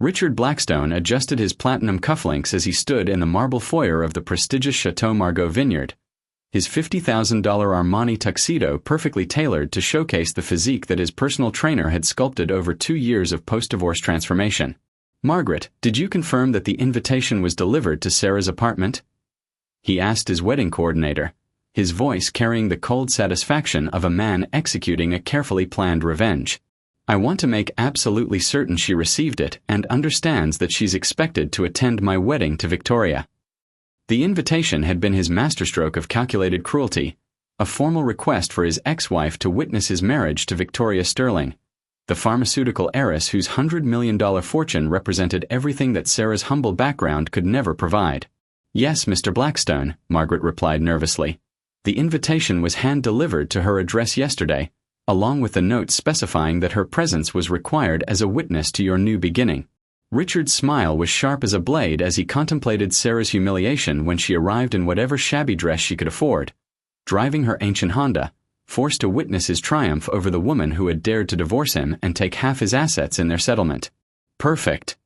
Richard Blackstone adjusted his platinum cufflinks as he stood in the marble foyer of the prestigious Chateau Margaux vineyard, his $50,000 Armani tuxedo perfectly tailored to showcase the physique that his personal trainer had sculpted over 2 years of post-divorce transformation. "Margaret, did you confirm that the invitation was delivered to Sarah's apartment?" he asked his wedding coordinator, his voice carrying the cold satisfaction of a man executing a carefully planned revenge. "I want to make absolutely certain she received it and understands that she's expected to attend my wedding to Victoria." The invitation had been his masterstroke of calculated cruelty, a formal request for his ex-wife to witness his marriage to Victoria Sterling, the pharmaceutical heiress whose $100 million fortune represented everything that Sarah's humble background could never provide. "Yes, Mr. Blackstone," Margaret replied nervously. "The invitation was hand-delivered to her address yesterday, along with a note specifying that her presence was required as a witness to your new beginning." Richard's smile was sharp as a blade as he contemplated Sarah's humiliation when she arrived in whatever shabby dress she could afford, driving her ancient Honda, forced to witness his triumph over the woman who had dared to divorce him and take half his assets in their settlement. "Perfect.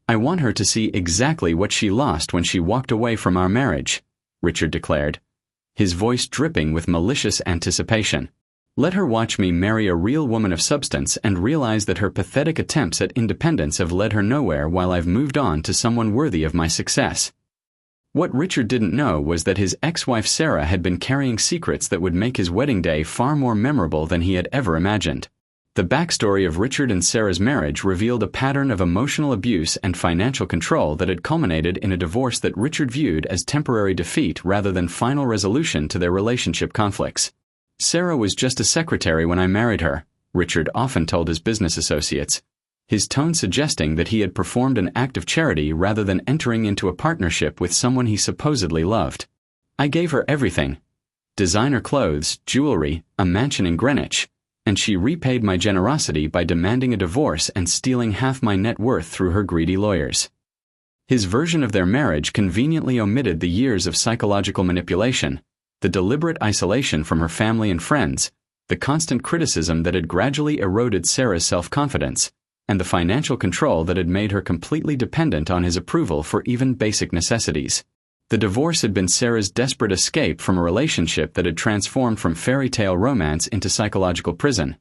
I want her to see exactly what she lost when she walked away from our marriage," Richard declared, his voice dripping with malicious anticipation. "Let her watch me marry a real woman of substance and realize that her pathetic attempts at independence have led her nowhere while I've moved on to someone worthy of my success." What Richard didn't know was that his ex-wife Sarah had been carrying secrets that would make his wedding day far more memorable than he had ever imagined. The backstory of Richard and Sarah's marriage revealed a pattern of emotional abuse and financial control that had culminated in a divorce that Richard viewed as temporary defeat rather than final resolution to their relationship conflicts. "Sarah was just a secretary when I married her," Richard often told his business associates, his tone suggesting that he had performed an act of charity rather than entering into a partnership with someone he supposedly loved. "I gave her everything: designer clothes, jewelry, a mansion in Greenwich, and she repaid my generosity by demanding a divorce and stealing half my net worth through her greedy lawyers." His version of their marriage conveniently omitted the years of psychological manipulation, the deliberate isolation from her family and friends, the constant criticism that had gradually eroded Sarah's self-confidence, and the financial control that had made her completely dependent on his approval for even basic necessities. The divorce had been Sarah's desperate escape from a relationship that had transformed from fairy tale romance into psychological prison,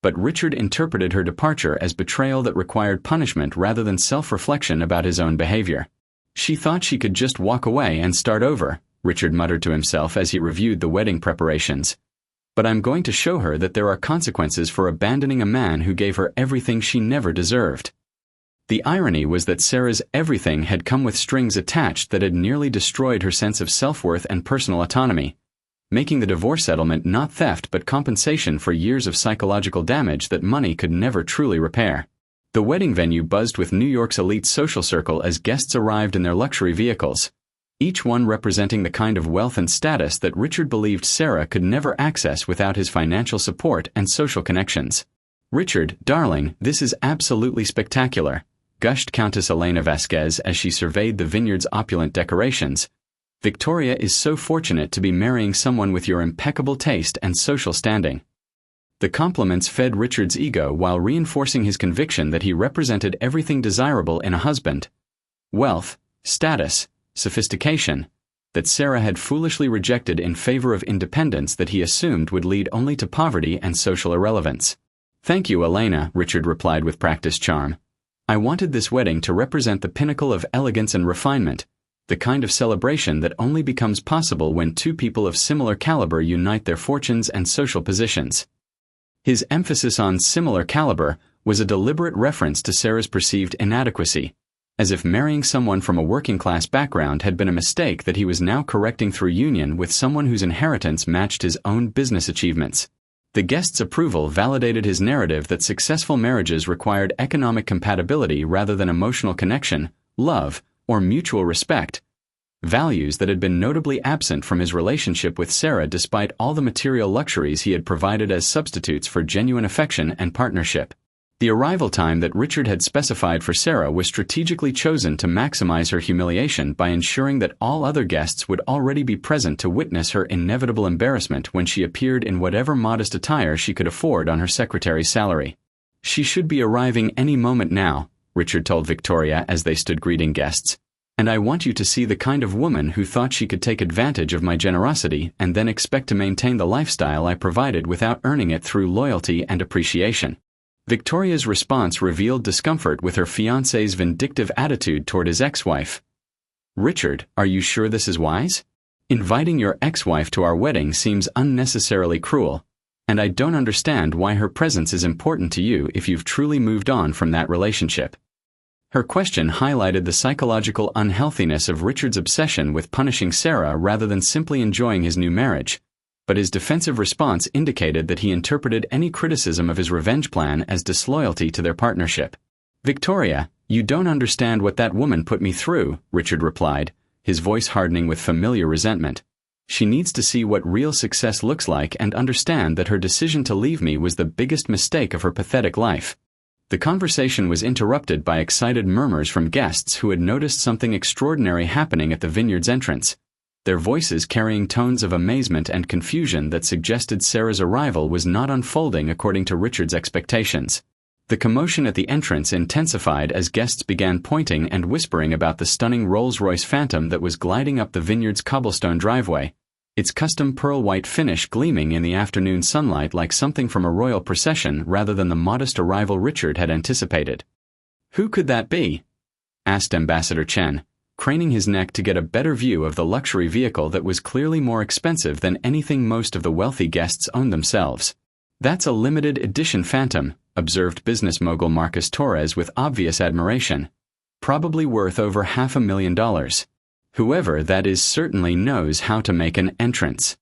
but Richard interpreted her departure as betrayal that required punishment rather than self-reflection about his own behavior. "She thought she could just walk away and start over," Richard muttered to himself as he reviewed the wedding preparations. "But I'm going to show her that there are consequences for abandoning a man who gave her everything she never deserved." The irony was that Sarah's everything had come with strings attached that had nearly destroyed her sense of self-worth and personal autonomy, making the divorce settlement not theft but compensation for years of psychological damage that money could never truly repair. The wedding venue buzzed with New York's elite social circle as guests arrived in their luxury vehicles, each one representing the kind of wealth and status that Richard believed Sarah could never access without his financial support and social connections. "Richard, darling, this is absolutely spectacular," gushed Countess Elena Vasquez as she surveyed the vineyard's opulent decorations. "Victoria is so fortunate to be marrying someone with your impeccable taste and social standing." The compliments fed Richard's ego while reinforcing his conviction that he represented everything desirable in a husband: wealth, status, sophistication, that Sarah had foolishly rejected in favor of independence that he assumed would lead only to poverty and social irrelevance. "Thank you, Elena," Richard replied with practiced charm. "I wanted this wedding to represent the pinnacle of elegance and refinement, the kind of celebration that only becomes possible when two people of similar caliber unite their fortunes and social positions." His emphasis on similar caliber was a deliberate reference to Sarah's perceived inadequacy, as if marrying someone from a working-class background had been a mistake that he was now correcting through union with someone whose inheritance matched his own business achievements. The guest's approval validated his narrative that successful marriages required economic compatibility rather than emotional connection, love, or mutual respect, values that had been notably absent from his relationship with Sarah despite all the material luxuries he had provided as substitutes for genuine affection and partnership. The arrival time that Richard had specified for Sarah was strategically chosen to maximize her humiliation by ensuring that all other guests would already be present to witness her inevitable embarrassment when she appeared in whatever modest attire she could afford on her secretary's salary. "She should be arriving any moment now," Richard told Victoria as they stood greeting guests. "And I want you to see the kind of woman who thought she could take advantage of my generosity and then expect to maintain the lifestyle I provided without earning it through loyalty and appreciation." Victoria's response revealed discomfort with her fiancé's vindictive attitude toward his ex-wife. "Richard, are you sure this is wise? Inviting your ex-wife to our wedding seems unnecessarily cruel, and I don't understand why her presence is important to you if you've truly moved on from that relationship." Her question highlighted the psychological unhealthiness of Richard's obsession with punishing Sarah rather than simply enjoying his new marriage, but his defensive response indicated that he interpreted any criticism of his revenge plan as disloyalty to their partnership. "Victoria, you don't understand what that woman put me through," Richard replied, his voice hardening with familiar resentment. "She needs to see what real success looks like and understand that her decision to leave me was the biggest mistake of her pathetic life." The conversation was interrupted by excited murmurs from guests who had noticed something extraordinary happening at the vineyard's entrance, their voices carrying tones of amazement and confusion that suggested Sarah's arrival was not unfolding according to Richard's expectations. The commotion at the entrance intensified as guests began pointing and whispering about the stunning Rolls-Royce Phantom that was gliding up the vineyard's cobblestone driveway, its custom pearl-white finish gleaming in the afternoon sunlight like something from a royal procession rather than the modest arrival Richard had anticipated. "Who could that be?" asked Ambassador Chen, craning his neck to get a better view of the luxury vehicle that was clearly more expensive than anything most of the wealthy guests owned themselves. "That's a limited edition Phantom," observed business mogul Marcus Torres with obvious admiration. "Probably worth over $500,000. Whoever that is certainly knows how to make an entrance."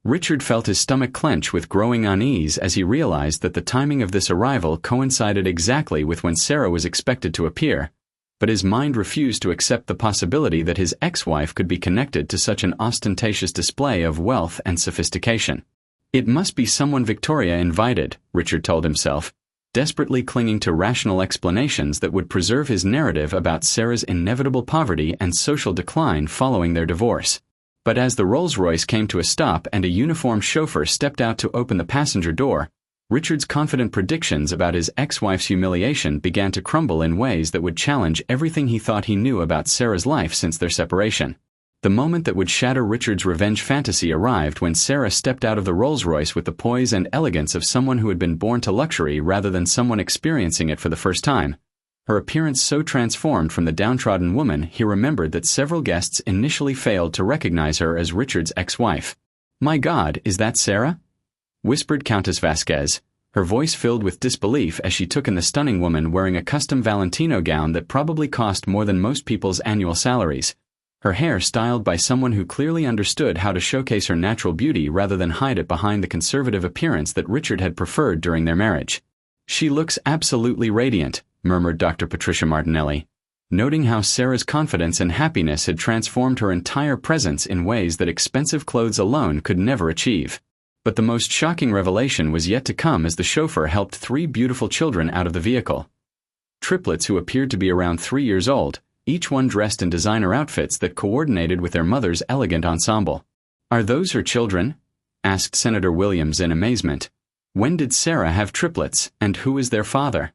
Richard felt his stomach clench with growing unease as he realized that the timing of this arrival coincided exactly with when Sarah was expected to appear, but his mind refused to accept the possibility that his ex-wife could be connected to such an ostentatious display of wealth and sophistication. "It must be someone Victoria invited," Richard told himself, desperately clinging to rational explanations that would preserve his narrative about Sarah's inevitable poverty and social decline following their divorce. But as the Rolls-Royce came to a stop and a uniformed chauffeur stepped out to open the passenger door, Richard's confident predictions about his ex-wife's humiliation began to crumble in ways that would challenge everything he thought he knew about Sarah's life since their separation. The moment that would shatter Richard's revenge fantasy arrived when Sarah stepped out of the Rolls-Royce with the poise and elegance of someone who had been born to luxury rather than someone experiencing it for the first time. Her appearance so transformed from the downtrodden woman he remembered that several guests initially failed to recognize her as Richard's ex-wife. "My God, is that Sarah?" whispered Countess Vasquez, her voice filled with disbelief as she took in the stunning woman wearing a custom Valentino gown that probably cost more than most people's annual salaries, her hair styled by someone who clearly understood how to showcase her natural beauty rather than hide it behind the conservative appearance that Richard had preferred during their marriage. "She looks absolutely radiant," murmured Dr. Patricia Martinelli, noting how Sarah's confidence and happiness had transformed her entire presence in ways that expensive clothes alone could never achieve. But the most shocking revelation was yet to come as the chauffeur helped 3 beautiful children out of the vehicle. Triplets who appeared to be around 3 years old, each one dressed in designer outfits that coordinated with their mother's elegant ensemble. "Are those her children?" asked Senator Williams in amazement. "When did Sarah have triplets, and who is their father?"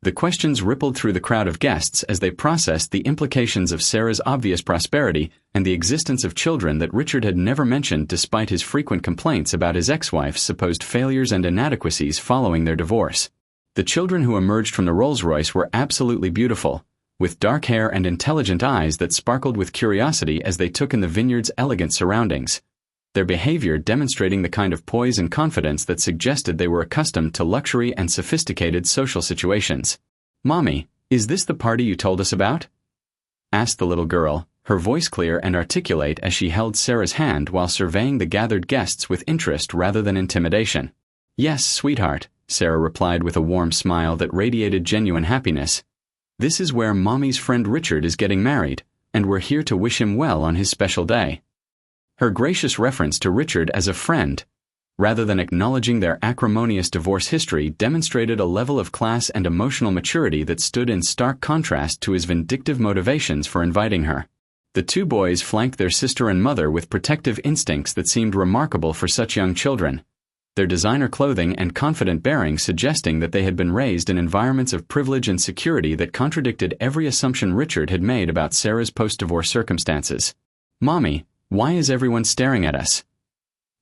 The questions rippled through the crowd of guests as they processed the implications of Sarah's obvious prosperity and the existence of children that Richard had never mentioned despite his frequent complaints about his ex-wife's supposed failures and inadequacies following their divorce. The children who emerged from the Rolls-Royce were absolutely beautiful, with dark hair and intelligent eyes that sparkled with curiosity as they took in the vineyard's elegant surroundings, their behavior demonstrating the kind of poise and confidence that suggested they were accustomed to luxury and sophisticated social situations. "Mommy, is this the party you told us about?" asked the little girl, her voice clear and articulate as she held Sarah's hand while surveying the gathered guests with interest rather than intimidation. "Yes, sweetheart," Sarah replied with a warm smile that radiated genuine happiness. "This is where Mommy's friend Richard is getting married, and we're here to wish him well on his special day." Her gracious reference to Richard as a friend, rather than acknowledging their acrimonious divorce history, demonstrated a level of class and emotional maturity that stood in stark contrast to his vindictive motivations for inviting her. The 2 boys flanked their sister and mother with protective instincts that seemed remarkable for such young children, their designer clothing and confident bearing suggesting that they had been raised in environments of privilege and security that contradicted every assumption Richard had made about Sarah's post-divorce circumstances. "Mommy, why is everyone staring at us?"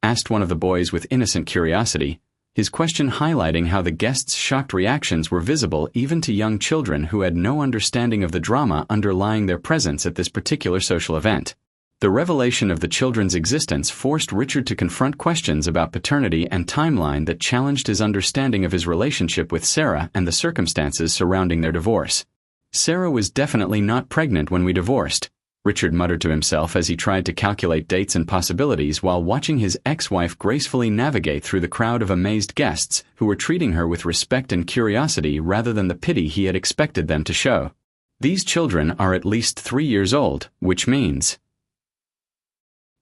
asked one of the boys with innocent curiosity, his question highlighting how the guests' shocked reactions were visible even to young children who had no understanding of the drama underlying their presence at this particular social event. The revelation of the children's existence forced Richard to confront questions about paternity and timeline that challenged his understanding of his relationship with Sarah and the circumstances surrounding their divorce. "Sarah was definitely not pregnant when we divorced," Richard muttered to himself as he tried to calculate dates and possibilities while watching his ex-wife gracefully navigate through the crowd of amazed guests who were treating her with respect and curiosity rather than the pity he had expected them to show. "These children are at least 3 years old, which means..."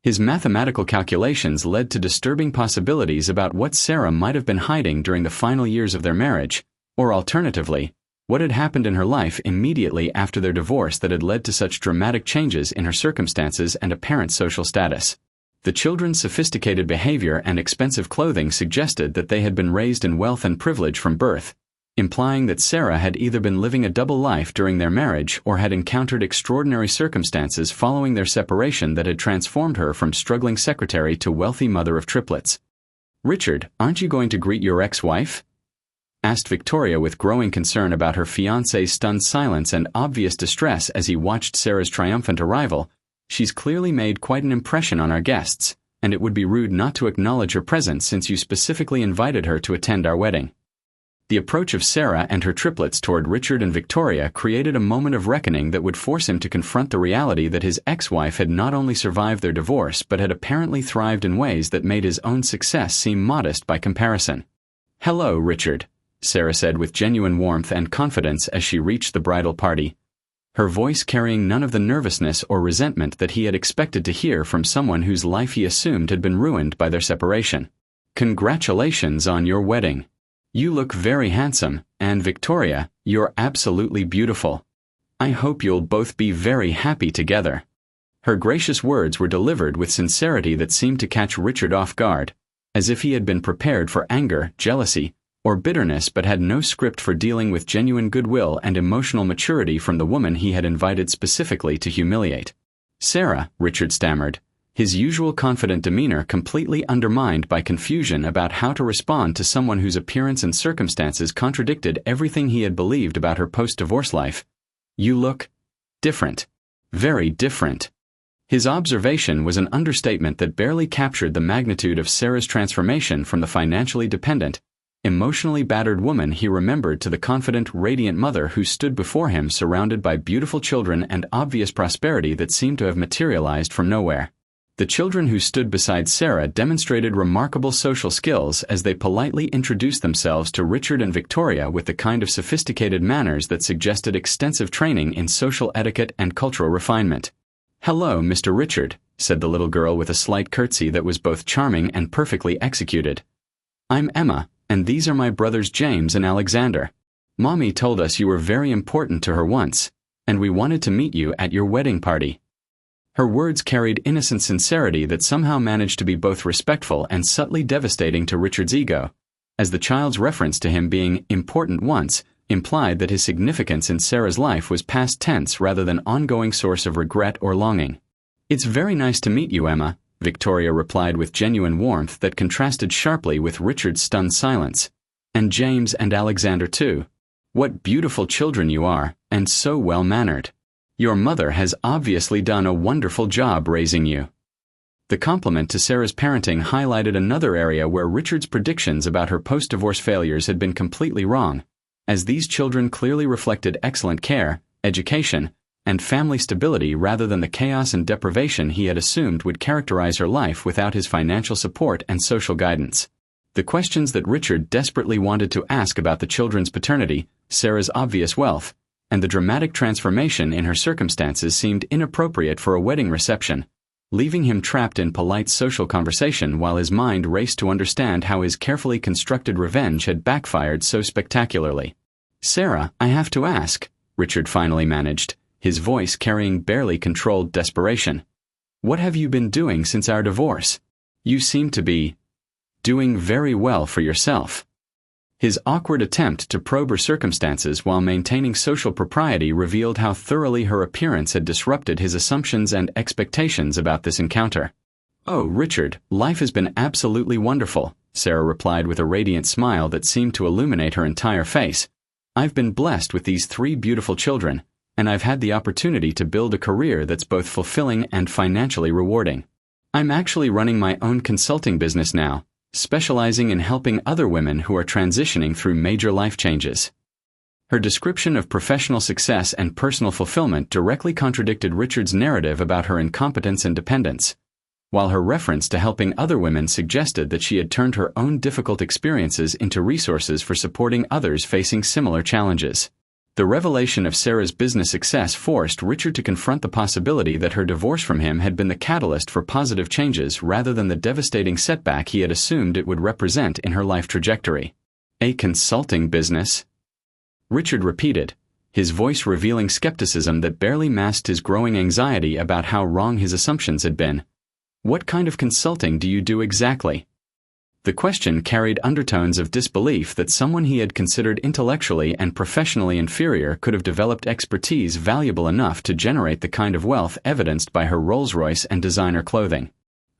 His mathematical calculations led to disturbing possibilities about what Sarah might have been hiding during the final years of their marriage, or alternatively, what had happened in her life immediately after their divorce that had led to such dramatic changes in her circumstances and apparent social status. The children's sophisticated behavior and expensive clothing suggested that they had been raised in wealth and privilege from birth, implying that Sarah had either been living a double life during their marriage or had encountered extraordinary circumstances following their separation that had transformed her from struggling secretary to wealthy mother of triplets. "Richard, aren't you going to greet your ex-wife?" asked Victoria with growing concern about her fiancé's stunned silence and obvious distress as he watched Sarah's triumphant arrival. "She's clearly made quite an impression on our guests, and it would be rude not to acknowledge her presence since you specifically invited her to attend our wedding." The approach of Sarah and her triplets toward Richard and Victoria created a moment of reckoning that would force him to confront the reality that his ex-wife had not only survived their divorce but had apparently thrived in ways that made his own success seem modest by comparison. "Hello, Richard," Sarah said with genuine warmth and confidence as she reached the bridal party, her voice carrying none of the nervousness or resentment that he had expected to hear from someone whose life he assumed had been ruined by their separation. "Congratulations on your wedding. You look very handsome, and Victoria, you're absolutely beautiful. I hope you'll both be very happy together." Her gracious words were delivered with sincerity that seemed to catch Richard off guard, as if he had been prepared for anger, jealousy, or bitterness but had no script for dealing with genuine goodwill and emotional maturity from the woman he had invited specifically to humiliate. "Sarah," Richard stammered, his usual confident demeanor completely undermined by confusion about how to respond to someone whose appearance and circumstances contradicted everything he had believed about her post-divorce life. "You look different. Very different." His observation was an understatement that barely captured the magnitude of Sarah's transformation from the financially dependent, emotionally battered woman he remembered to the confident, radiant mother who stood before him surrounded by beautiful children and obvious prosperity that seemed to have materialized from nowhere. The children who stood beside Sarah demonstrated remarkable social skills as they politely introduced themselves to Richard and Victoria with the kind of sophisticated manners that suggested extensive training in social etiquette and cultural refinement. "Hello, Mr. Richard," said the little girl with a slight curtsy that was both charming and perfectly executed. "I'm Emma, and these are my brothers James and Alexander. Mommy told us you were very important to her once, and we wanted to meet you at your wedding party." Her words carried innocent sincerity that somehow managed to be both respectful and subtly devastating to Richard's ego, as the child's reference to him being important once implied that his significance in Sarah's life was past tense rather than ongoing source of regret or longing. "It's very nice to meet you, Emma," Victoria replied with genuine warmth that contrasted sharply with Richard's stunned silence. "And James and Alexander too. What beautiful children you are, and so well-mannered. Your mother has obviously done a wonderful job raising you." The compliment to Sarah's parenting highlighted another area where Richard's predictions about her post-divorce failures had been completely wrong, as these children clearly reflected excellent care, education, and family stability rather than the chaos and deprivation he had assumed would characterize her life without his financial support and social guidance. The questions that Richard desperately wanted to ask about the children's paternity, Sarah's obvious wealth, and the dramatic transformation in her circumstances seemed inappropriate for a wedding reception, leaving him trapped in polite social conversation while his mind raced to understand how his carefully constructed revenge had backfired so spectacularly. "Sarah, I have to ask," Richard finally managed, his voice carrying barely controlled desperation. "What have you been doing since our divorce? You seem to be Doing very well for yourself. His awkward attempt to probe her circumstances while maintaining social propriety revealed how thoroughly her appearance had disrupted his assumptions and expectations about this encounter. "Oh, Richard, life has been absolutely wonderful," Sarah replied with a radiant smile that seemed to illuminate her entire face. "I've been blessed with these 3 beautiful children, and I've had the opportunity to build a career that's both fulfilling and financially rewarding. I'm actually running my own consulting business now, specializing in helping other women who are transitioning through major life changes." Her description of professional success and personal fulfillment directly contradicted Richard's narrative about her incompetence and dependence, while her reference to helping other women suggested that she had turned her own difficult experiences into resources for supporting others facing similar challenges. The revelation of Sarah's business success forced Richard to confront the possibility that her divorce from him had been the catalyst for positive changes rather than the devastating setback he had assumed it would represent in her life trajectory. "A consulting business?" Richard repeated, his voice revealing skepticism that barely masked his growing anxiety about how wrong his assumptions had been. "What kind of consulting do you do exactly?" The question carried undertones of disbelief that someone he had considered intellectually and professionally inferior could have developed expertise valuable enough to generate the kind of wealth evidenced by her Rolls-Royce and designer clothing.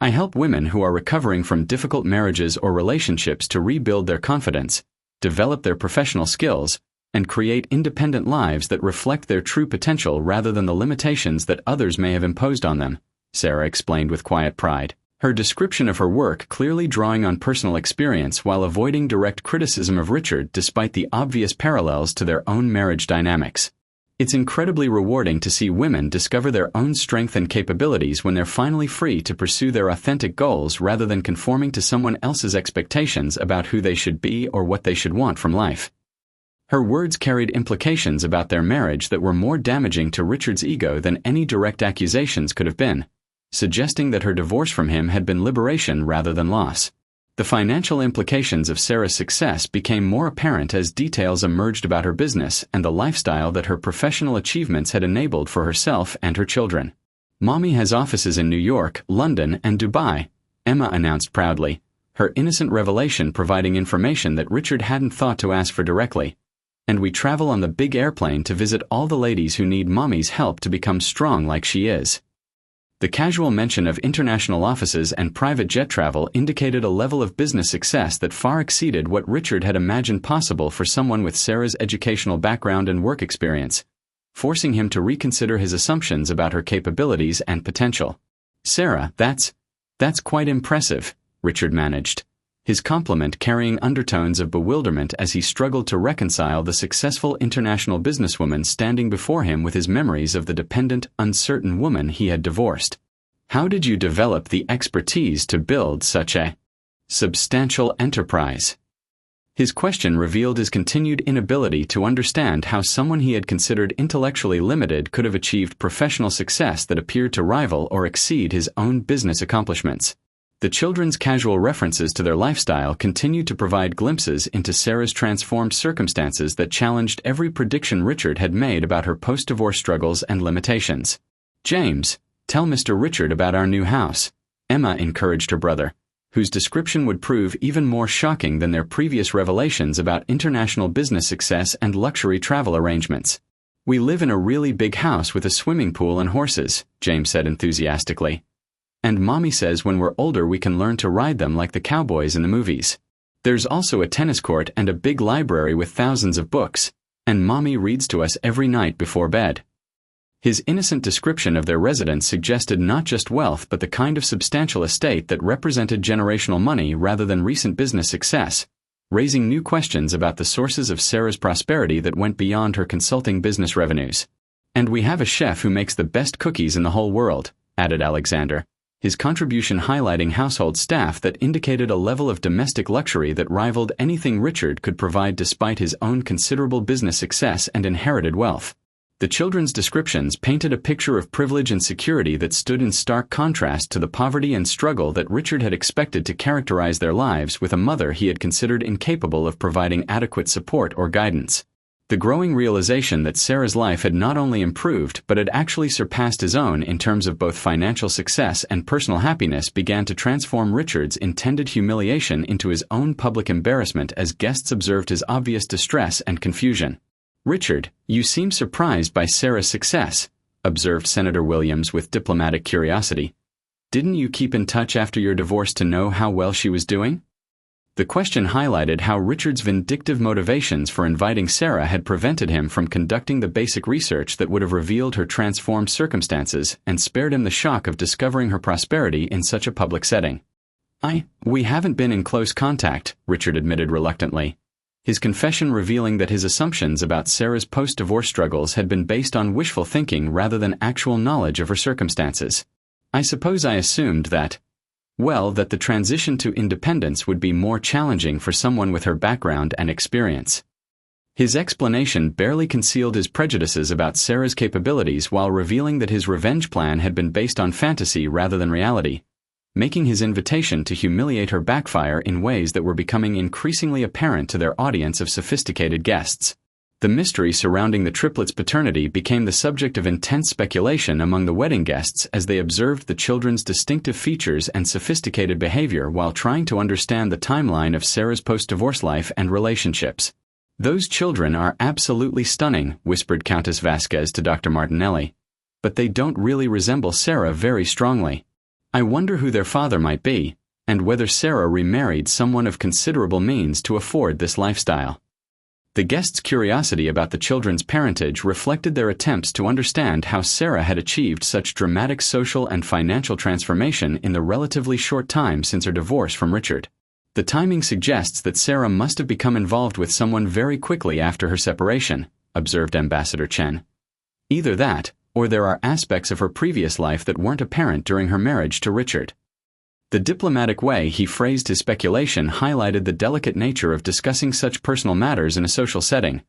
"I help women who are recovering from difficult marriages or relationships to rebuild their confidence, develop their professional skills, and create independent lives that reflect their true potential rather than the limitations that others may have imposed on them," Sarah explained with quiet pride, her description of her work clearly drawing on personal experience while avoiding direct criticism of Richard despite the obvious parallels to their own marriage dynamics. "It's incredibly rewarding to see women discover their own strength and capabilities when they're finally free to pursue their authentic goals rather than conforming to someone else's expectations about who they should be or what they should want from life." Her words carried implications about their marriage that were more damaging to Richard's ego than any direct accusations could have been, suggesting that her divorce from him had been liberation rather than loss. The financial implications of Sarah's success became more apparent as details emerged about her business and the lifestyle that her professional achievements had enabled for herself and her children. "Mommy has offices in New York, London, and Dubai," Emma announced proudly, her innocent revelation providing information that Richard hadn't thought to ask for directly. "And we travel on the big airplane to visit all the ladies who need Mommy's help to become strong like she is." The casual mention of international offices and private jet travel indicated a level of business success that far exceeded what Richard had imagined possible for someone with Sarah's educational background and work experience, forcing him to reconsider his assumptions about her capabilities and potential. "Sarah, that's quite impressive," Richard managed, his compliment carrying undertones of bewilderment as he struggled to reconcile the successful international businesswoman standing before him with his memories of the dependent, uncertain woman he had divorced. "How did you develop the expertise to build such a substantial enterprise?" His question revealed his continued inability to understand how someone he had considered intellectually limited could have achieved professional success that appeared to rival or exceed his own business accomplishments. The children's casual references to their lifestyle continued to provide glimpses into Sarah's transformed circumstances that challenged every prediction Richard had made about her post-divorce struggles and limitations. "James, tell Mr. Richard about our new house," Emma encouraged her brother, whose description would prove even more shocking than their previous revelations about international business success and luxury travel arrangements. "We live in a really big house with a swimming pool and horses," James said enthusiastically. "And Mommy says when we're older we can learn to ride them like the cowboys in the movies. There's also a tennis court and a big library with thousands of books, and Mommy reads to us every night before bed." His innocent description of their residence suggested not just wealth but the kind of substantial estate that represented generational money rather than recent business success, raising new questions about the sources of Sarah's prosperity that went beyond her consulting business revenues. "And we have a chef who makes the best cookies in the whole world," added Alexander, his contribution highlighting household staff that indicated a level of domestic luxury that rivaled anything Richard could provide despite his own considerable business success and inherited wealth. The children's descriptions painted a picture of privilege and security that stood in stark contrast to the poverty and struggle that Richard had expected to characterize their lives with a mother he had considered incapable of providing adequate support or guidance. The growing realization that Sarah's life had not only improved but had actually surpassed his own in terms of both financial success and personal happiness began to transform Richard's intended humiliation into his own public embarrassment as guests observed his obvious distress and confusion. "Richard, you seem surprised by Sarah's success," observed Senator Williams with diplomatic curiosity. "Didn't you keep in touch after your divorce to know how well she was doing?" The question highlighted how Richard's vindictive motivations for inviting Sarah had prevented him from conducting the basic research that would have revealed her transformed circumstances and spared him the shock of discovering her prosperity in such a public setting. We haven't been in close contact," Richard admitted reluctantly, his confession revealing that his assumptions about Sarah's post-divorce struggles had been based on wishful thinking rather than actual knowledge of her circumstances. "I suppose I assumed that the transition to independence would be more challenging for someone with her background and experience." His explanation barely concealed his prejudices about Sarah's capabilities while revealing that his revenge plan had been based on fantasy rather than reality, making his invitation to humiliate her backfire in ways that were becoming increasingly apparent to their audience of sophisticated guests. The mystery surrounding the triplets' paternity became the subject of intense speculation among the wedding guests as they observed the children's distinctive features and sophisticated behavior while trying to understand the timeline of Sarah's post-divorce life and relationships. "Those children are absolutely stunning," whispered Countess Vasquez to Dr. Martinelli. "But they don't really resemble Sarah very strongly. I wonder who their father might be, and whether Sarah remarried someone of considerable means to afford this lifestyle." The guests' curiosity about the children's parentage reflected their attempts to understand how Sarah had achieved such dramatic social and financial transformation in the relatively short time since her divorce from Richard. "The timing suggests that Sarah must have become involved with someone very quickly after her separation," observed Ambassador Chen. "Either that, or there are aspects of her previous life that weren't apparent during her marriage to Richard." The diplomatic way he phrased his speculation highlighted the delicate nature of discussing such personal matters in a social setting,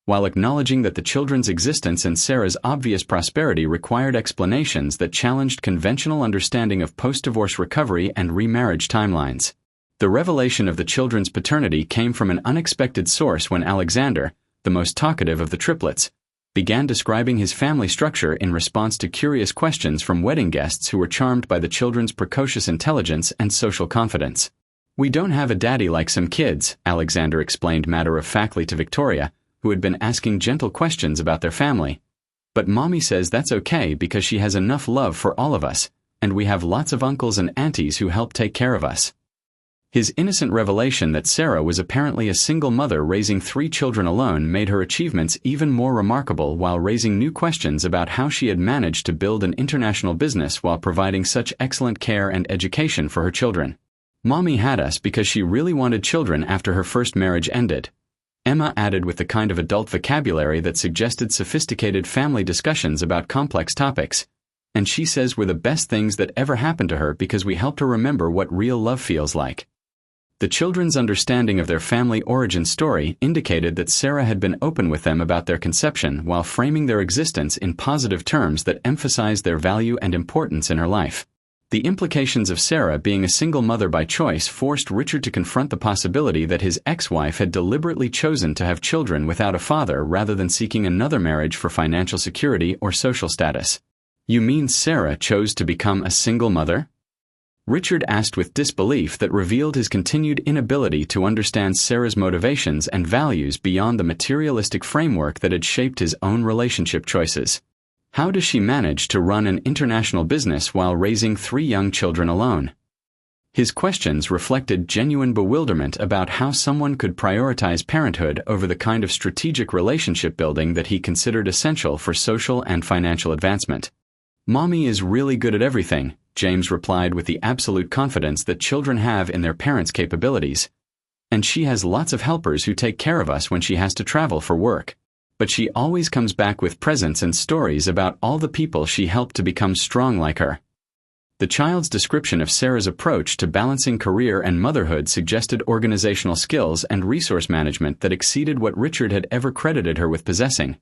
while acknowledging that the children's existence and Sarah's obvious prosperity required explanations that challenged conventional understanding of post-divorce recovery and remarriage timelines. The revelation of the children's paternity came from an unexpected source when Alexander, the most talkative of the triplets, began describing his family structure in response to curious questions from wedding guests who were charmed by the children's precocious intelligence and social confidence. "We don't have a daddy like some kids," Alexander explained matter-of-factly to Victoria, who had been asking gentle questions about their family. "But Mommy says that's okay because she has enough love for all of us, and we have lots of uncles and aunties who help take care of us." His innocent revelation that Sarah was apparently a single mother raising 3 children alone made her achievements even more remarkable while raising new questions about how she had managed to build an international business while providing such excellent care and education for her children. "Mommy had us because she really wanted children after her first marriage ended," Emma added with the kind of adult vocabulary that suggested sophisticated family discussions about complex topics. "And she says we're the best things that ever happened to her because we helped her remember what real love feels like." The children's understanding of their family origin story indicated that Sarah had been open with them about their conception while framing their existence in positive terms that emphasized their value and importance in her life. The implications of Sarah being a single mother by choice forced Richard to confront the possibility that his ex-wife had deliberately chosen to have children without a father rather than seeking another marriage for financial security or social status. "You mean Sarah chose to become a single mother?" Richard asked with disbelief that revealed his continued inability to understand Sarah's motivations and values beyond the materialistic framework that had shaped his own relationship choices. "How does she manage to run an international business while raising 3 young children alone?" His questions reflected genuine bewilderment about how someone could prioritize parenthood over the kind of strategic relationship building that he considered essential for social and financial advancement. "Mommy is really good at everything," James replied with the absolute confidence that children have in their parents' capabilities. "And she has lots of helpers who take care of us when she has to travel for work. But she always comes back with presents and stories about all the people she helped to become strong like her." The child's description of Sarah's approach to balancing career and motherhood suggested organizational skills and resource management that exceeded what Richard had ever credited her with possessing,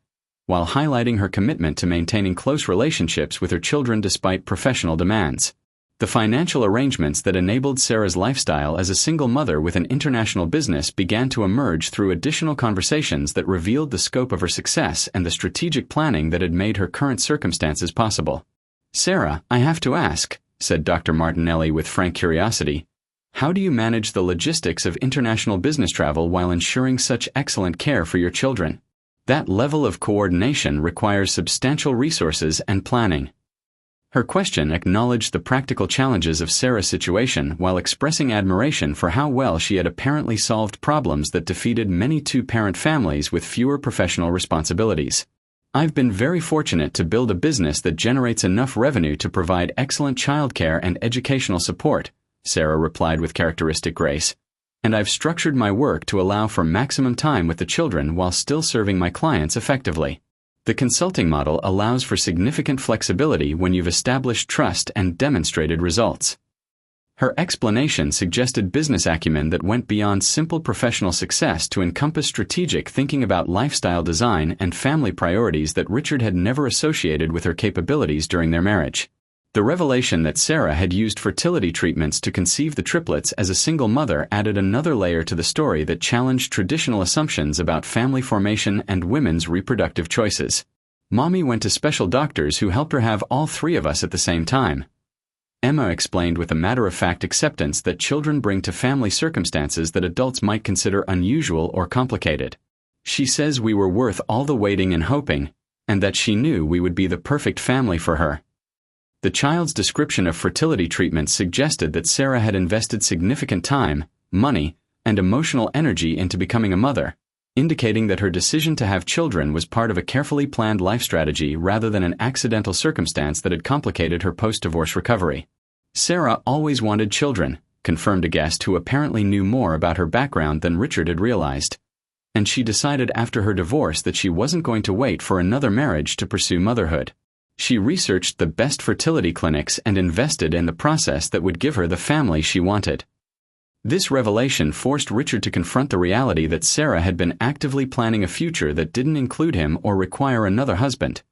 while highlighting her commitment to maintaining close relationships with her children despite professional demands. The financial arrangements that enabled Sarah's lifestyle as a single mother with an international business began to emerge through additional conversations that revealed the scope of her success and the strategic planning that had made her current circumstances possible. "Sarah, I have to ask," said Dr. Martinelli with frank curiosity, "how do you manage the logistics of international business travel while ensuring such excellent care for your children? That level of coordination requires substantial resources and planning." Her question acknowledged the practical challenges of Sarah's situation while expressing admiration for how well she had apparently solved problems that defeated many two-parent families with fewer professional responsibilities. "I've been very fortunate to build a business that generates enough revenue to provide excellent childcare and educational support," Sarah replied with characteristic grace. "And I've structured my work to allow for maximum time with the children while still serving my clients effectively. The consulting model allows for significant flexibility when you've established trust and demonstrated results." Her explanation suggested business acumen that went beyond simple professional success to encompass strategic thinking about lifestyle design and family priorities that Richard had never associated with her capabilities during their marriage. The revelation that Sarah had used fertility treatments to conceive the triplets as a single mother added another layer to the story that challenged traditional assumptions about family formation and women's reproductive choices. "Mommy went to special doctors who helped her have all three of us at the same time," Emma explained with a matter-of-fact acceptance that children bring to family circumstances that adults might consider unusual or complicated. "She says we were worth all the waiting and hoping, and that she knew we would be the perfect family for her." The child's description of fertility treatments suggested that Sarah had invested significant time, money, and emotional energy into becoming a mother, indicating that her decision to have children was part of a carefully planned life strategy rather than an accidental circumstance that had complicated her post-divorce recovery. "Sarah always wanted children," confirmed a guest who apparently knew more about her background than Richard had realized. "And she decided after her divorce that she wasn't going to wait for another marriage to pursue motherhood. She researched the best fertility clinics and invested in the process that would give her the family she wanted." This revelation forced Richard to confront the reality that Sarah had been actively planning a future that didn't include him or require another husband,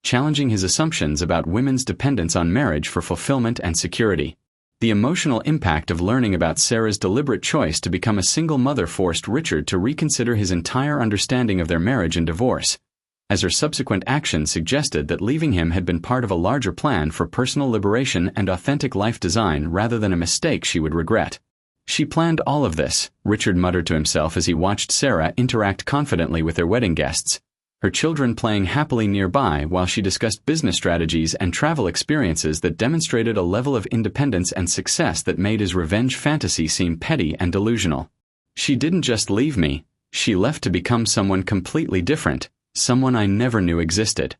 challenging his assumptions about women's dependence on marriage for fulfillment and security. The emotional impact of learning about Sarah's deliberate choice to become a single mother forced Richard to reconsider his entire understanding of their marriage and divorce, as her subsequent actions suggested that leaving him had been part of a larger plan for personal liberation and authentic life design rather than a mistake she would regret. "She planned all of this," Richard muttered to himself as he watched Sarah interact confidently with their wedding guests, her children playing happily nearby while she discussed business strategies and travel experiences that demonstrated a level of independence and success that made his revenge fantasy seem petty and delusional. "She didn't just leave me, she left to become someone completely different, someone I never knew existed."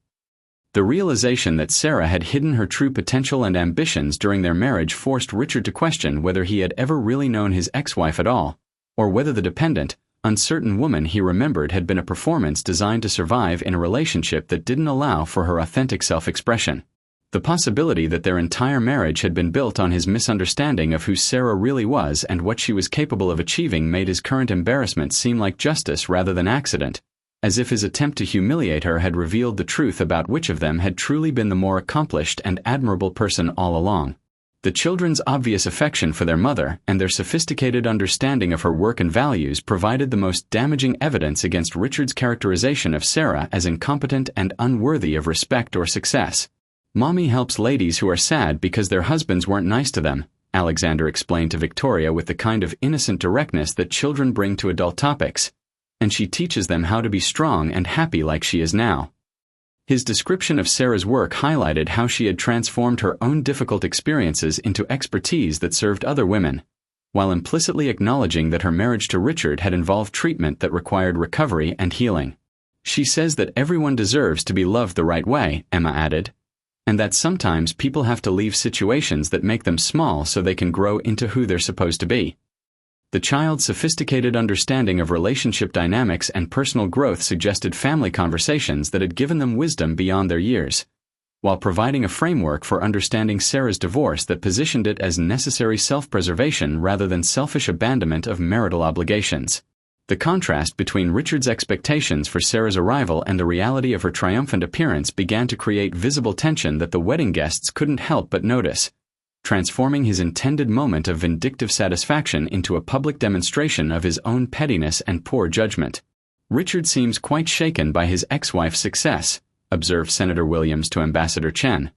The realization that Sarah had hidden her true potential and ambitions during their marriage forced Richard to question whether he had ever really known his ex-wife at all, or whether the dependent, uncertain woman he remembered had been a performance designed to survive in a relationship that didn't allow for her authentic self-expression. The possibility that their entire marriage had been built on his misunderstanding of who Sarah really was and what she was capable of achieving made his current embarrassment seem like justice rather than accident, as if his attempt to humiliate her had revealed the truth about which of them had truly been the more accomplished and admirable person all along. The children's obvious affection for their mother and their sophisticated understanding of her work and values provided the most damaging evidence against Richard's characterization of Sarah as incompetent and unworthy of respect or success. "Mommy helps ladies who are sad because their husbands weren't nice to them," Alexander explained to Victoria with the kind of innocent directness that children bring to adult topics, "and she teaches them how to be strong and happy like she is now." His description of Sarah's work highlighted how she had transformed her own difficult experiences into expertise that served other women, while implicitly acknowledging that her marriage to Richard had involved treatment that required recovery and healing. "She says that everyone deserves to be loved the right way," Emma added, "and that sometimes people have to leave situations that make them small so they can grow into who they're supposed to be." The child's sophisticated understanding of relationship dynamics and personal growth suggested family conversations that had given them wisdom beyond their years, while providing a framework for understanding Sarah's divorce that positioned it as necessary self-preservation rather than selfish abandonment of marital obligations. The contrast between Richard's expectations for Sarah's arrival and the reality of her triumphant appearance began to create visible tension that the wedding guests couldn't help but notice, transforming his intended moment of vindictive satisfaction into a public demonstration of his own pettiness and poor judgment. "Richard seems quite shaken by his ex-wife's success," observed Senator Williams to Ambassador Chen,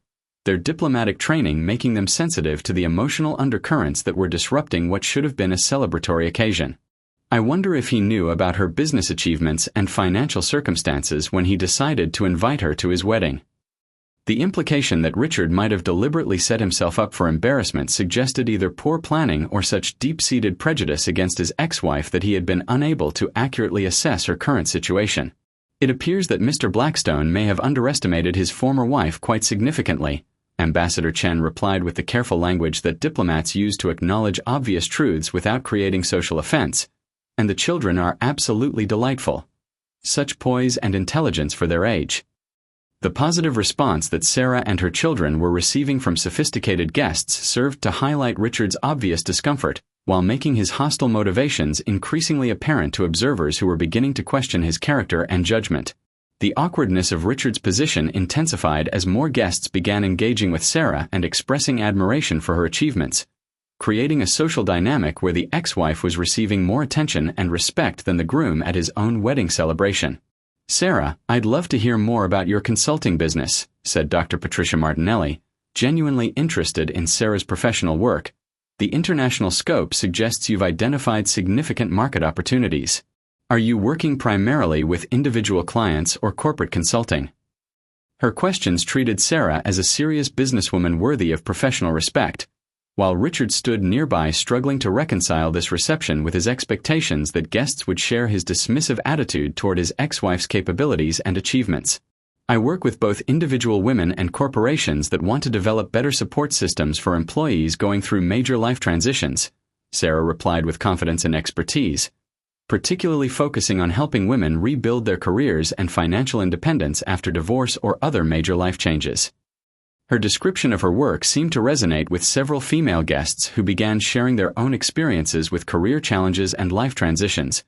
their diplomatic training making them sensitive to the emotional undercurrents that were disrupting what should have been a celebratory occasion. "I wonder if he knew about her business achievements and financial circumstances when he decided to invite her to his wedding." The implication that Richard might have deliberately set himself up for embarrassment suggested either poor planning or such deep-seated prejudice against his ex-wife that he had been unable to accurately assess her current situation. "It appears that Mr. Blackstone may have underestimated his former wife quite significantly," Ambassador Chen replied with the careful language that diplomats use to acknowledge obvious truths without creating social offense. "And the children are absolutely delightful. Such poise and intelligence for their age." The positive response that Sarah and her children were receiving from sophisticated guests served to highlight Richard's obvious discomfort, while making his hostile motivations increasingly apparent to observers who were beginning to question his character and judgment. The awkwardness of Richard's position intensified as more guests began engaging with Sarah and expressing admiration for her achievements, creating a social dynamic where the ex-wife was receiving more attention and respect than the groom at his own wedding celebration. "Sarah, I'd love to hear more about your consulting business," said Dr. Patricia Martinelli, genuinely interested in Sarah's professional work. "The international scope suggests you've identified significant market opportunities. Are you working primarily with individual clients or corporate consulting?" Her questions treated Sarah as a serious businesswoman worthy of professional respect, while Richard stood nearby struggling to reconcile this reception with his expectations that guests would share his dismissive attitude toward his ex-wife's capabilities and achievements. "I work with both individual women and corporations that want to develop better support systems for employees going through major life transitions," Sarah replied with confidence and expertise, particularly focusing on helping women rebuild their careers and financial independence after divorce or other major life changes. Her description of her work seemed to resonate with several female guests who began sharing their own experiences with career challenges and life transitions,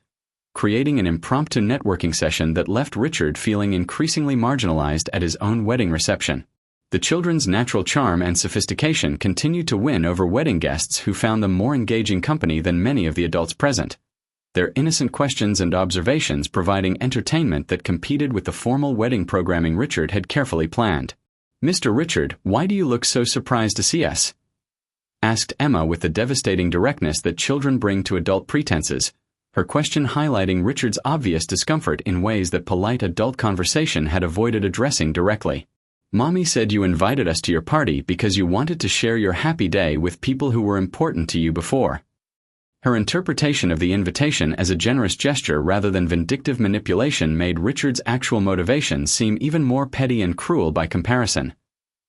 creating an impromptu networking session that left Richard feeling increasingly marginalized at his own wedding reception. The children's natural charm and sophistication continued to win over wedding guests who found them more engaging company than many of the adults present, their innocent questions and observations providing entertainment that competed with the formal wedding programming Richard had carefully planned. "Mr. Richard, why do you look so surprised to see us?" asked Emma with the devastating directness that children bring to adult pretenses, her question highlighting Richard's obvious discomfort in ways that polite adult conversation had avoided addressing directly. "Mommy said you invited us to your party because you wanted to share your happy day with people who were important to you before." Her interpretation of the invitation as a generous gesture rather than vindictive manipulation made Richard's actual motivations seem even more petty and cruel by comparison,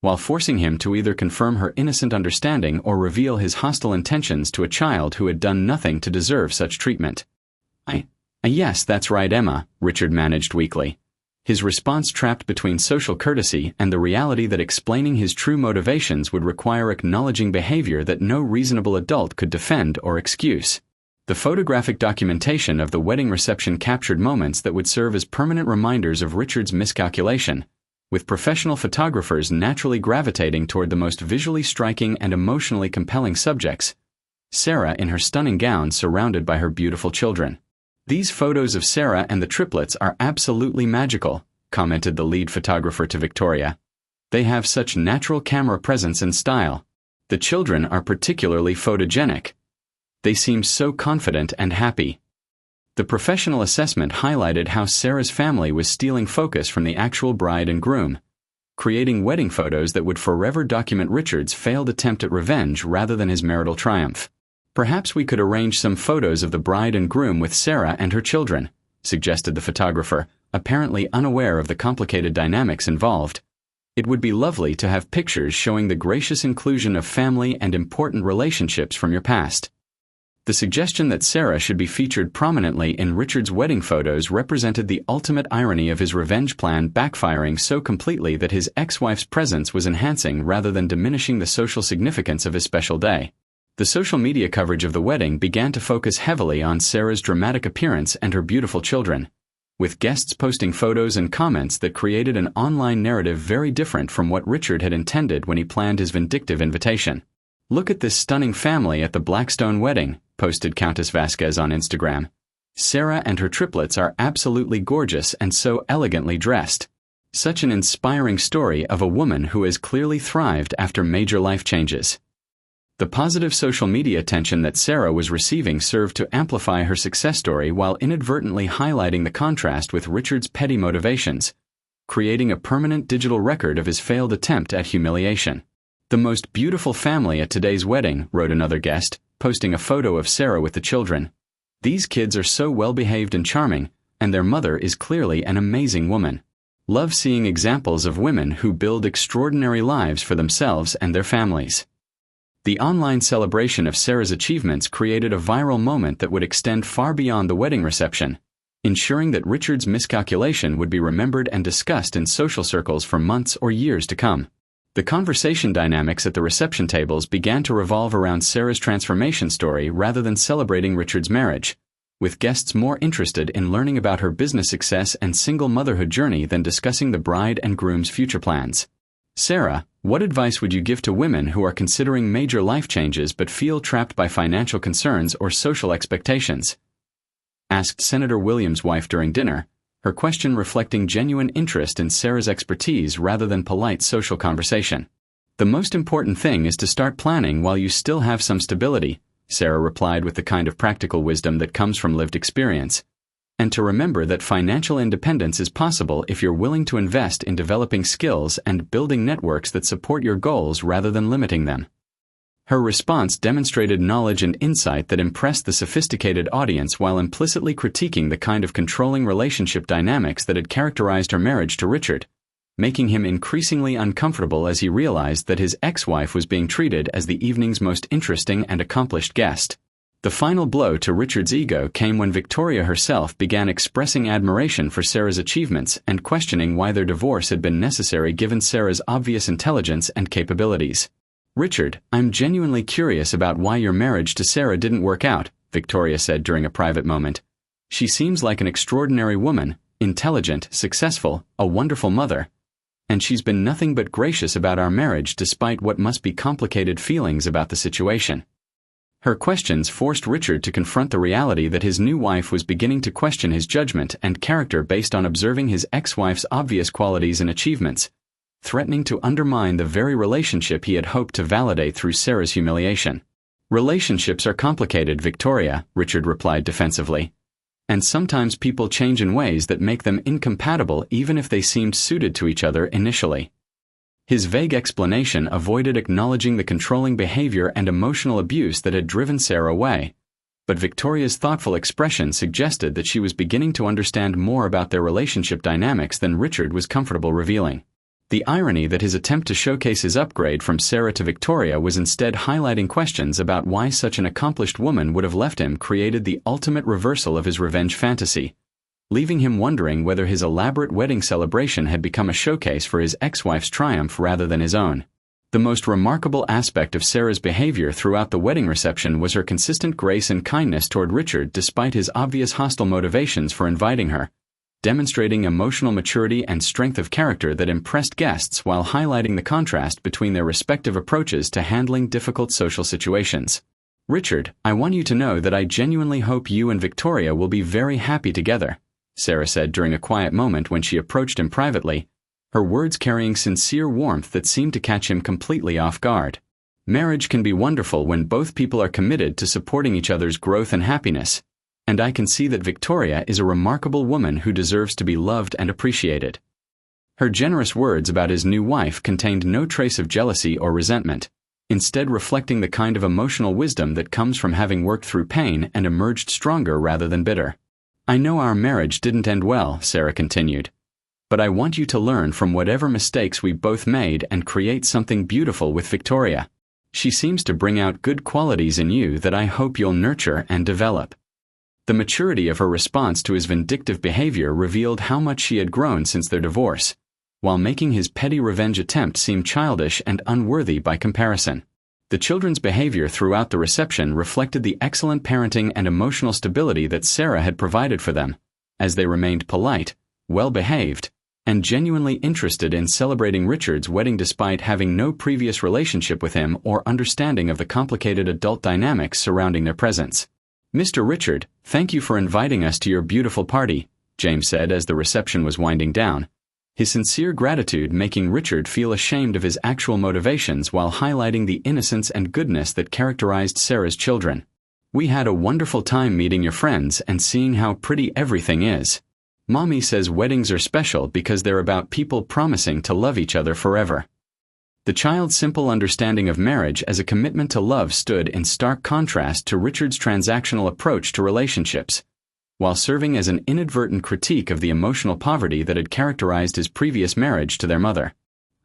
while forcing him to either confirm her innocent understanding or reveal his hostile intentions to a child who had done nothing to deserve such treatment. Yes, that's right, Emma," Richard managed weakly, his response trapped between social courtesy and the reality that explaining his true motivations would require acknowledging behavior that no reasonable adult could defend or excuse. The photographic documentation of the wedding reception captured moments that would serve as permanent reminders of Richard's miscalculation, with professional photographers naturally gravitating toward the most visually striking and emotionally compelling subjects, Sarah in her stunning gown surrounded by her beautiful children. "These photos of Sarah and the triplets are absolutely magical," commented the lead photographer to Victoria. "They have such natural camera presence and style. The children are particularly photogenic. They seem so confident and happy." The professional assessment highlighted how Sarah's family was stealing focus from the actual bride and groom, creating wedding photos that would forever document Richard's failed attempt at revenge rather than his marital triumph. "Perhaps we could arrange some photos of the bride and groom with Sarah and her children," suggested the photographer, apparently unaware of the complicated dynamics involved. "It would be lovely to have pictures showing the gracious inclusion of family and important relationships from your past." The suggestion that Sarah should be featured prominently in Richard's wedding photos represented the ultimate irony of his revenge plan backfiring so completely that his ex-wife's presence was enhancing rather than diminishing the social significance of his special day. The social media coverage of the wedding began to focus heavily on Sarah's dramatic appearance and her beautiful children, with guests posting photos and comments that created an online narrative very different from what Richard had intended when he planned his vindictive invitation. "Look at this stunning family at the Blackstone wedding," posted Countess Vasquez on Instagram. "Sarah and her triplets are absolutely gorgeous and so elegantly dressed." Such an inspiring story of a woman who has clearly thrived after major life changes. The positive social media attention that Sarah was receiving served to amplify her success story while inadvertently highlighting the contrast with Richard's petty motivations, creating a permanent digital record of his failed attempt at humiliation. "The most beautiful family at today's wedding," wrote another guest, posting a photo of Sarah with the children. "These kids are so well-behaved and charming, and their mother is clearly an amazing woman. Love seeing examples of women who build extraordinary lives for themselves and their families." The online celebration of Sarah's achievements created a viral moment that would extend far beyond the wedding reception, ensuring that Richard's miscalculation would be remembered and discussed in social circles for months or years to come. The conversation dynamics at the reception tables began to revolve around Sarah's transformation story rather than celebrating Richard's marriage, with guests more interested in learning about her business success and single motherhood journey than discussing the bride and groom's future plans. "Sarah, what advice would you give to women who are considering major life changes but feel trapped by financial concerns or social expectations?" asked Senator Williams' wife during dinner, her question reflecting genuine interest in Sarah's expertise rather than polite social conversation. "The most important thing is to start planning while you still have some stability," Sarah replied with the kind of practical wisdom that comes from lived experience, "and to remember that financial independence is possible if you're willing to invest in developing skills and building networks that support your goals rather than limiting them." Her response demonstrated knowledge and insight that impressed the sophisticated audience while implicitly critiquing the kind of controlling relationship dynamics that had characterized her marriage to Richard, making him increasingly uncomfortable as he realized that his ex-wife was being treated as the evening's most interesting and accomplished guest. The final blow to Richard's ego came when Victoria herself began expressing admiration for Sarah's achievements and questioning why their divorce had been necessary given Sarah's obvious intelligence and capabilities. "Richard, I'm genuinely curious about why your marriage to Sarah didn't work out," Victoria said during a private moment. "She seems like an extraordinary woman, intelligent, successful, a wonderful mother. And she's been nothing but gracious about our marriage despite what must be complicated feelings about the situation." Her questions forced Richard to confront the reality that his new wife was beginning to question his judgment and character based on observing his ex-wife's obvious qualities and achievements, threatening to undermine the very relationship he had hoped to validate through Sarah's humiliation. "Relationships are complicated, Victoria," Richard replied defensively. "And sometimes people change in ways that make them incompatible even if they seemed suited to each other initially." His vague explanation avoided acknowledging the controlling behavior and emotional abuse that had driven Sarah away, but Victoria's thoughtful expression suggested that she was beginning to understand more about their relationship dynamics than Richard was comfortable revealing. The irony that his attempt to showcase his upgrade from Sarah to Victoria was instead highlighting questions about why such an accomplished woman would have left him created the ultimate reversal of his revenge fantasy, leaving him wondering whether his elaborate wedding celebration had become a showcase for his ex-wife's triumph rather than his own. The most remarkable aspect of Sarah's behavior throughout the wedding reception was her consistent grace and kindness toward Richard despite his obvious hostile motivations for inviting her, demonstrating emotional maturity and strength of character that impressed guests while highlighting the contrast between their respective approaches to handling difficult social situations. "Richard, I want you to know that I genuinely hope you and Victoria will be very happy together," Sarah said during a quiet moment when she approached him privately, her words carrying sincere warmth that seemed to catch him completely off guard. "Marriage can be wonderful when both people are committed to supporting each other's growth and happiness, and I can see that Victoria is a remarkable woman who deserves to be loved and appreciated." Her generous words about his new wife contained no trace of jealousy or resentment, instead reflecting the kind of emotional wisdom that comes from having worked through pain and emerged stronger rather than bitter. "I know our marriage didn't end well," Sarah continued, "but I want you to learn from whatever mistakes we both made and create something beautiful with Victoria. She seems to bring out good qualities in you that I hope you'll nurture and develop." The maturity of her response to his vindictive behavior revealed how much she had grown since their divorce, while making his petty revenge attempt seem childish and unworthy by comparison. The children's behavior throughout the reception reflected the excellent parenting and emotional stability that Sarah had provided for them, as they remained polite, well-behaved, and genuinely interested in celebrating Richard's wedding despite having no previous relationship with him or understanding of the complicated adult dynamics surrounding their presence. "Mr. Richard, thank you for inviting us to your beautiful party," James said as the reception was winding down, his sincere gratitude making Richard feel ashamed of his actual motivations while highlighting the innocence and goodness that characterized Sarah's children. "We had a wonderful time meeting your friends and seeing how pretty everything is. Mommy says weddings are special because they're about people promising to love each other forever." The child's simple understanding of marriage as a commitment to love stood in stark contrast to Richard's transactional approach to relationships, while serving as an inadvertent critique of the emotional poverty that had characterized his previous marriage to their mother.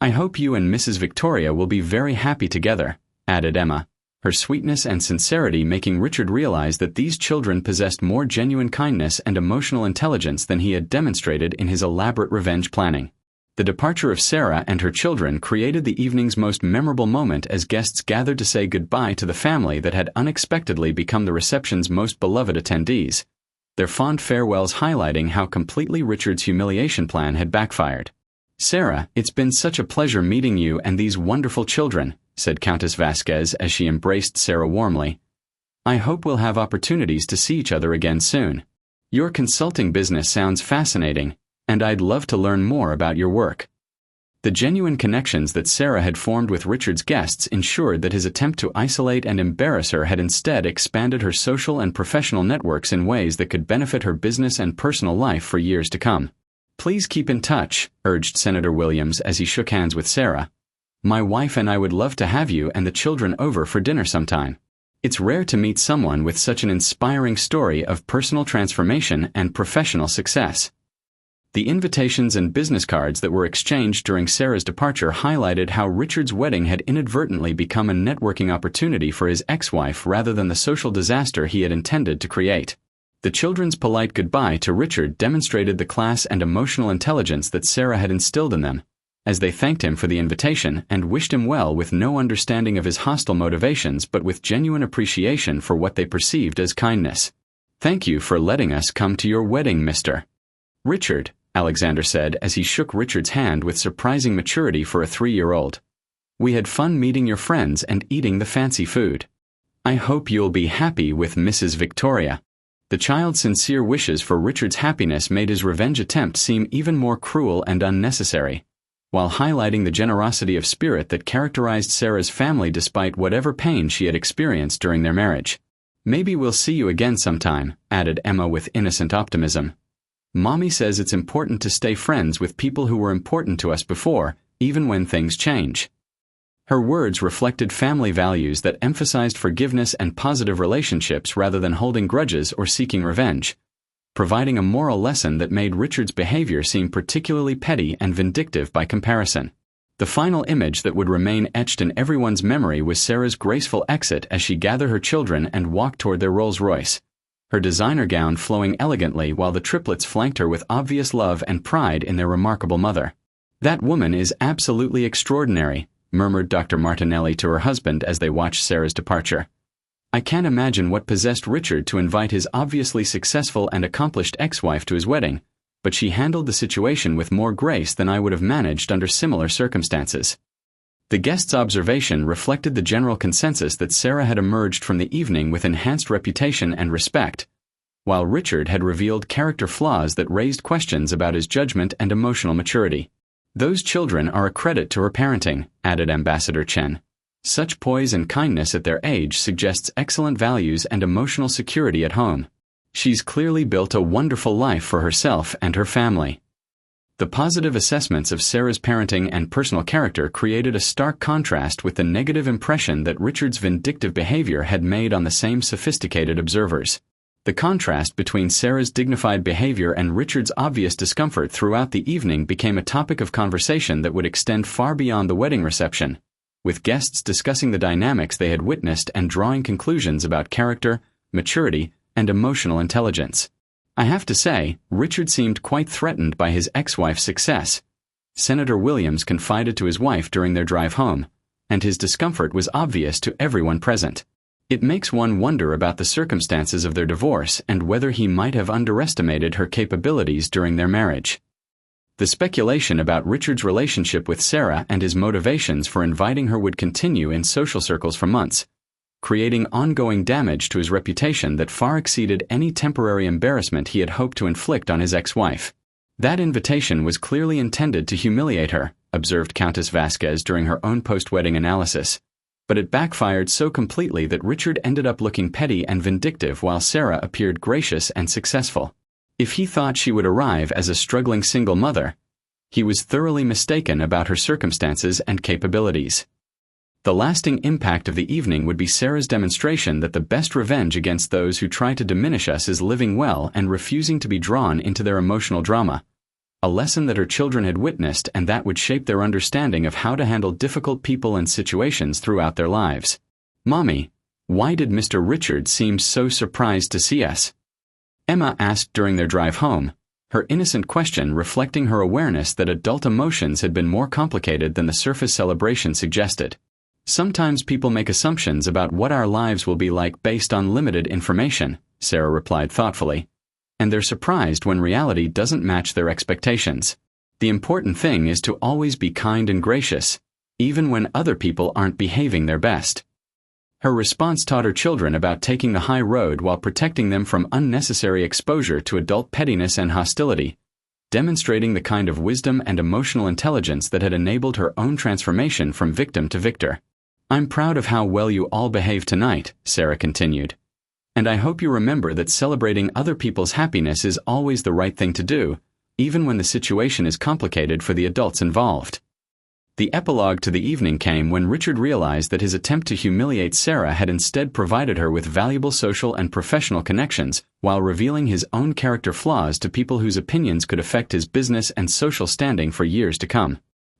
"I hope you and Mrs. Victoria will be very happy together," added Emma, her sweetness and sincerity making Richard realize that these children possessed more genuine kindness and emotional intelligence than he had demonstrated in his elaborate revenge planning. The departure of Sarah and her children created the evening's most memorable moment as guests gathered to say goodbye to the family that had unexpectedly become the reception's most beloved attendees, their fond farewells highlighting how completely Richard's humiliation plan had backfired. "Sarah, it's been such a pleasure meeting you and these wonderful children," said Countess Vasquez as she embraced Sarah warmly. "I hope we'll have opportunities to see each other again soon. Your consulting business sounds fascinating, and I'd love to learn more about your work." The genuine connections that Sarah had formed with Richard's guests ensured that his attempt to isolate and embarrass her had instead expanded her social and professional networks in ways that could benefit her business and personal life for years to come. "Please keep in touch," urged Senator Williams as he shook hands with Sarah. "My wife and I would love to have you and the children over for dinner sometime. It's rare to meet someone with such an inspiring story of personal transformation and professional success." The invitations and business cards that were exchanged during Sarah's departure highlighted how Richard's wedding had inadvertently become a networking opportunity for his ex-wife rather than the social disaster he had intended to create. The children's polite goodbye to Richard demonstrated the class and emotional intelligence that Sarah had instilled in them, as they thanked him for the invitation and wished him well with no understanding of his hostile motivations but with genuine appreciation for what they perceived as kindness. "Thank you for letting us come to your wedding, Mr. Richard," Alexander said as he shook Richard's hand with surprising maturity for a 3-year-old. "We had fun meeting your friends and eating the fancy food. I hope you'll be happy with Mrs. Victoria." The child's sincere wishes for Richard's happiness made his revenge attempt seem even more cruel and unnecessary, while highlighting the generosity of spirit that characterized Sarah's family despite whatever pain she had experienced during their marriage. "Maybe we'll see you again sometime," added Emma with innocent optimism. "Mommy says it's important to stay friends with people who were important to us before, even when things change." Her words reflected family values that emphasized forgiveness and positive relationships rather than holding grudges or seeking revenge, providing a moral lesson that made Richard's behavior seem particularly petty and vindictive by comparison. The final image that would remain etched in everyone's memory was Sarah's graceful exit as she gathered her children and walked toward their Rolls-Royce, her designer gown flowing elegantly while the triplets flanked her with obvious love and pride in their remarkable mother. "That woman is absolutely extraordinary," murmured Dr. Martinelli to her husband as they watched Sarah's departure. "I can't imagine what possessed Richard to invite his obviously successful and accomplished ex-wife to his wedding, but she handled the situation with more grace than I would have managed under similar circumstances." The guest's observation reflected the general consensus that Sarah had emerged from the evening with enhanced reputation and respect, while Richard had revealed character flaws that raised questions about his judgment and emotional maturity. "Those children are a credit to her parenting," added Ambassador Chen. "Such poise and kindness at their age suggests excellent values and emotional security at home. She's clearly built a wonderful life for herself and her family." The positive assessments of Sarah's parenting and personal character created a stark contrast with the negative impression that Richard's vindictive behavior had made on the same sophisticated observers. The contrast between Sarah's dignified behavior and Richard's obvious discomfort throughout the evening became a topic of conversation that would extend far beyond the wedding reception, with guests discussing the dynamics they had witnessed and drawing conclusions about character, maturity, and emotional intelligence. "I have to say, Richard seemed quite threatened by his ex-wife's success," Senator Williams confided to his wife during their drive home, and his discomfort was obvious to everyone present. "It makes one wonder about the circumstances of their divorce and whether he might have underestimated her capabilities during their marriage." The speculation about Richard's relationship with Sarah and his motivations for inviting her would continue in social circles for months, creating ongoing damage to his reputation that far exceeded any temporary embarrassment he had hoped to inflict on his ex-wife. That invitation was clearly intended to humiliate her, observed Countess Vasquez during her own post-wedding analysis. But it backfired so completely that Richard ended up looking petty and vindictive while Sarah appeared gracious and successful. If he thought she would arrive as a struggling single mother, he was thoroughly mistaken about her circumstances and capabilities. The lasting impact of the evening would be Sarah's demonstration that the best revenge against those who try to diminish us is living well and refusing to be drawn into their emotional drama, a lesson that her children had witnessed and that would shape their understanding of how to handle difficult people and situations throughout their lives. "Mommy, why did Mr. Richard seem so surprised to see us?" Emma asked during their drive home, her innocent question reflecting her awareness that adult emotions had been more complicated than the surface celebration suggested. "Sometimes people make assumptions about what our lives will be like based on limited information," Sarah replied thoughtfully, "and they're surprised when reality doesn't match their expectations. The important thing is to always be kind and gracious, even when other people aren't behaving their best." Her response taught her children about taking the high road while protecting them from unnecessary exposure to adult pettiness and hostility, demonstrating the kind of wisdom and emotional intelligence that had enabled her own transformation from victim to victor. "I'm proud of how well you all behaved tonight," Sarah continued. "And I hope you remember that celebrating other people's happiness is always the right thing to do, even when the situation is complicated for the adults involved." The epilogue to the evening came when Richard realized that his attempt to humiliate Sarah had instead provided her with valuable social and professional connections, while revealing his own character flaws to people whose opinions could affect his business and social standing for years to come.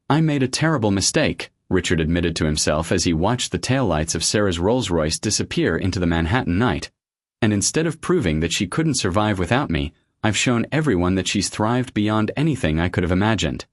"I made a terrible mistake," Richard admitted to himself as he watched the taillights of Sarah's Rolls-Royce disappear into the Manhattan night. "And instead of proving that she couldn't survive without me, I've shown everyone that she's thrived beyond anything I could have imagined."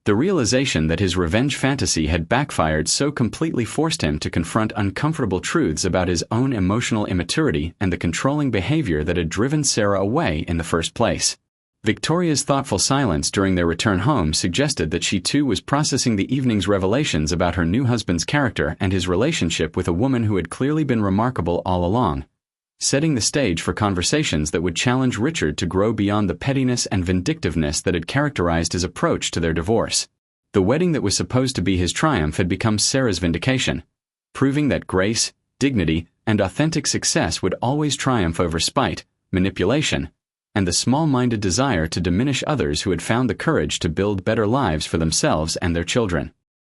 The realization that his revenge fantasy had backfired so completely forced him to confront uncomfortable truths about his own emotional immaturity and the controlling behavior that had driven Sarah away in the first place. Victoria's thoughtful silence during their return home suggested that she too was processing the evening's revelations about her new husband's character and his relationship with a woman who had clearly been remarkable all along, setting the stage for conversations that would challenge Richard to grow beyond the pettiness and vindictiveness that had characterized his approach to their divorce. The wedding that was supposed to be his triumph had become Sarah's vindication, proving that grace, dignity, and authentic success would always triumph over spite, manipulation, and the small-minded desire to diminish others who had found the courage to build better lives for themselves and their children.